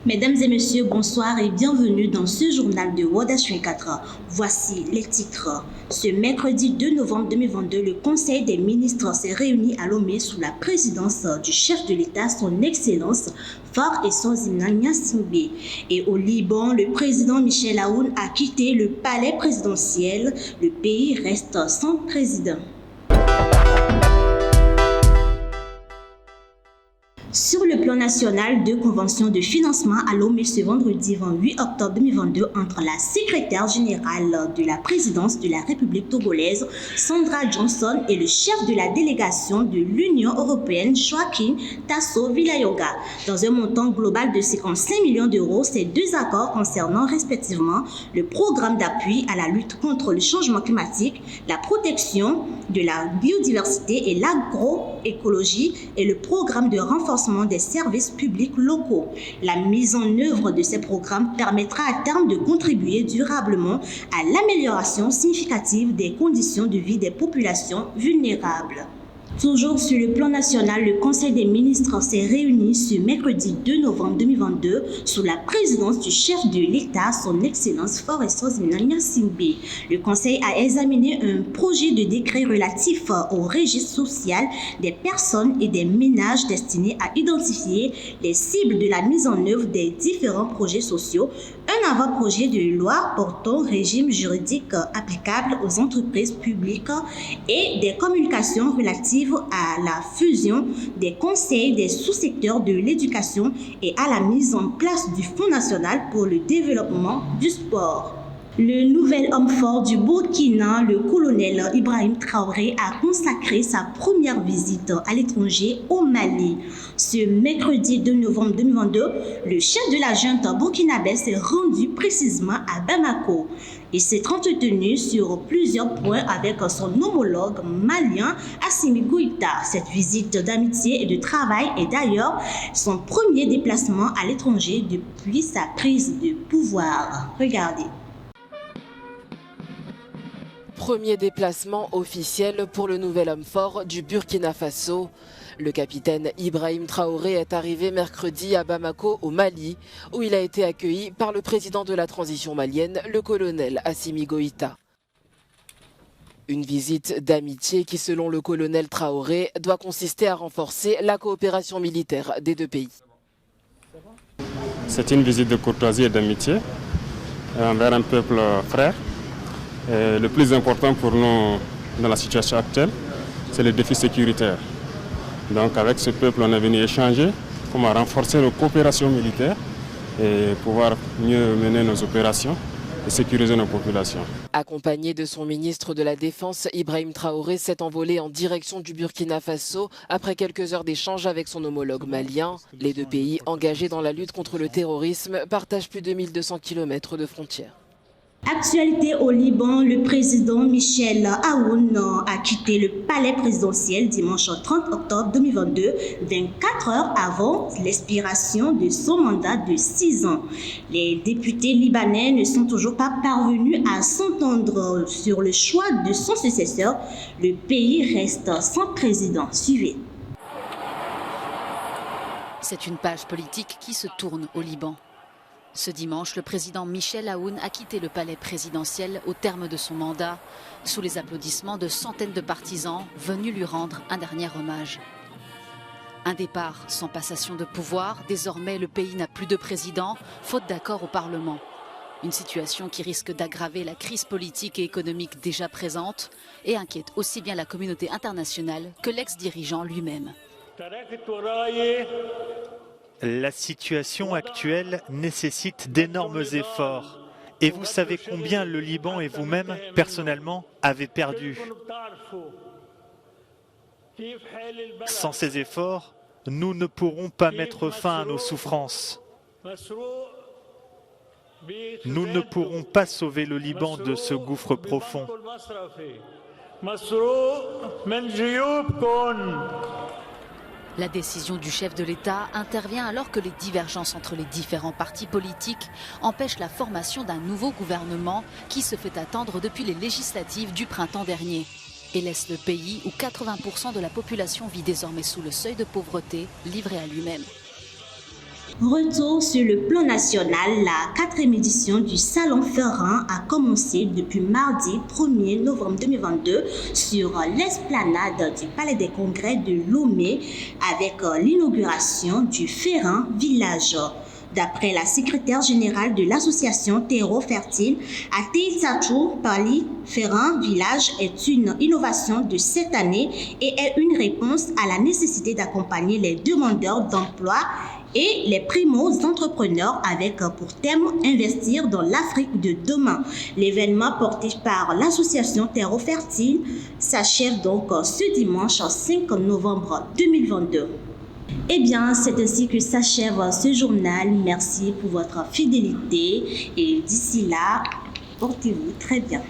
Mesdames et messieurs, bonsoir et bienvenue dans ce journal de Wadash 24. Voici les titres. Ce mercredi 2 novembre 2022, le Conseil des ministres s'est réuni à Lomé sous la présidence du chef de l'État, son Excellence Faure Essouzina Gnassingbé. Et au Liban, le président Michel Aoun a quitté le palais présidentiel. Le pays reste sans président. Sur le plan national, deux conventions de financement à Lomé ce vendredi 28 octobre 2022 entre la secrétaire générale de la présidence de la République togolaise, Sandra Johnson, et le chef de la délégation de l'Union européenne, Joaquim Tasso Villayonga. Dans un montant global de 55 millions d'euros, ces deux accords concernant respectivement le programme d'appui à la lutte contre le changement climatique, la protection de la biodiversité et l'agroécologie et le programme de renforcement des services publics locaux. La mise en œuvre de ces programmes permettra à terme de contribuer durablement à l'amélioration significative des conditions de vie des populations vulnérables. Toujours sur le plan national, le Conseil des ministres s'est réuni ce mercredi 2 novembre 2022 sous la présidence du chef de l'État, son Excellence Faure Essouzina Gnassingbé. Le Conseil a examiné un projet de décret relatif au registre social des personnes et des ménages destiné à identifier les cibles de la mise en œuvre des différents projets sociaux, un avant-projet de loi portant régime juridique applicable aux entreprises publiques et des communications relatives à la fusion des conseils des sous-secteurs de l'éducation et à la mise en place du Fonds national pour le développement du sport. Le nouvel homme fort du Burkina, le colonel Ibrahim Traoré, a consacré sa première visite à l'étranger au Mali. Ce mercredi 2 novembre 2022, le chef de la junte burkinabé s'est rendu précisément à Bamako. Il s'est entretenu sur plusieurs points avec son homologue malien Assimi Goïta. Cette visite d'amitié et de travail est d'ailleurs son premier déplacement à l'étranger depuis sa prise de pouvoir. Regardez. Premier déplacement officiel pour le nouvel homme fort du Burkina Faso. Le capitaine Ibrahim Traoré est arrivé mercredi à Bamako, au Mali, où il a été accueilli par le président de la transition malienne, le colonel Assimi Goïta. Une visite d'amitié qui, selon le colonel Traoré, doit consister à renforcer la coopération militaire des deux pays. C'est une visite de courtoisie et d'amitié envers un peuple frère. Et le plus important pour nous dans la situation actuelle, c'est le défi sécuritaire. Donc avec ce peuple, on est venu échanger comment renforcer nos coopérations militaires et pouvoir mieux mener nos opérations et sécuriser nos populations. Accompagné de son ministre de la Défense, Ibrahim Traoré s'est envolé en direction du Burkina Faso après quelques heures d'échange avec son homologue malien. Les deux pays, engagés dans la lutte contre le terrorisme, partagent plus de 1200 km de frontières. Actualité au Liban, le président Michel Aoun a quitté le palais présidentiel dimanche 30 octobre 2022, 24 heures avant l'expiration de son mandat de 6 ans. Les députés libanais ne sont toujours pas parvenus à s'entendre sur le choix de son successeur. Le pays reste sans président. Suivez. C'est une page politique qui se tourne au Liban. Ce dimanche, le président Michel Aoun a quitté le palais présidentiel au terme de son mandat, sous les applaudissements de centaines de partisans venus lui rendre un dernier hommage. Un départ sans passation de pouvoir, désormais le pays n'a plus de président, faute d'accord au Parlement. Une situation qui risque d'aggraver la crise politique et économique déjà présente et inquiète aussi bien la communauté internationale que l'ex-dirigeant lui-même. La situation actuelle nécessite d'énormes efforts. Et vous savez combien le Liban et vous-même, personnellement, avez perdu. Sans ces efforts, nous ne pourrons pas mettre fin à nos souffrances. Nous ne pourrons pas sauver le Liban de ce gouffre profond. La décision du chef de l'État intervient alors que les divergences entre les différents partis politiques empêchent la formation d'un nouveau gouvernement qui se fait attendre depuis les législatives du printemps dernier et laisse le pays où 80% de la population vit désormais sous le seuil de pauvreté, livré à lui-même. Retour sur le plan national, la 4e édition du Salon Ferin a commencé depuis mardi 1er novembre 2022 sur l'esplanade du Palais des Congrès de Lomé avec l'inauguration du Ferin Village. D'après la secrétaire générale de l'association Terreau Fertile, Ateitsatou Pali, Ferin Village est une innovation de cette année et est une réponse à la nécessité d'accompagner les demandeurs d'emploi et les primo-entrepreneurs avec pour thème investir dans l'Afrique de demain. L'événement porté par l'association Terreau Fertile s'achève donc ce dimanche 5 novembre 2022. Eh bien, c'est ainsi que s'achève ce journal. Merci pour votre fidélité et d'ici là, portez-vous très bien.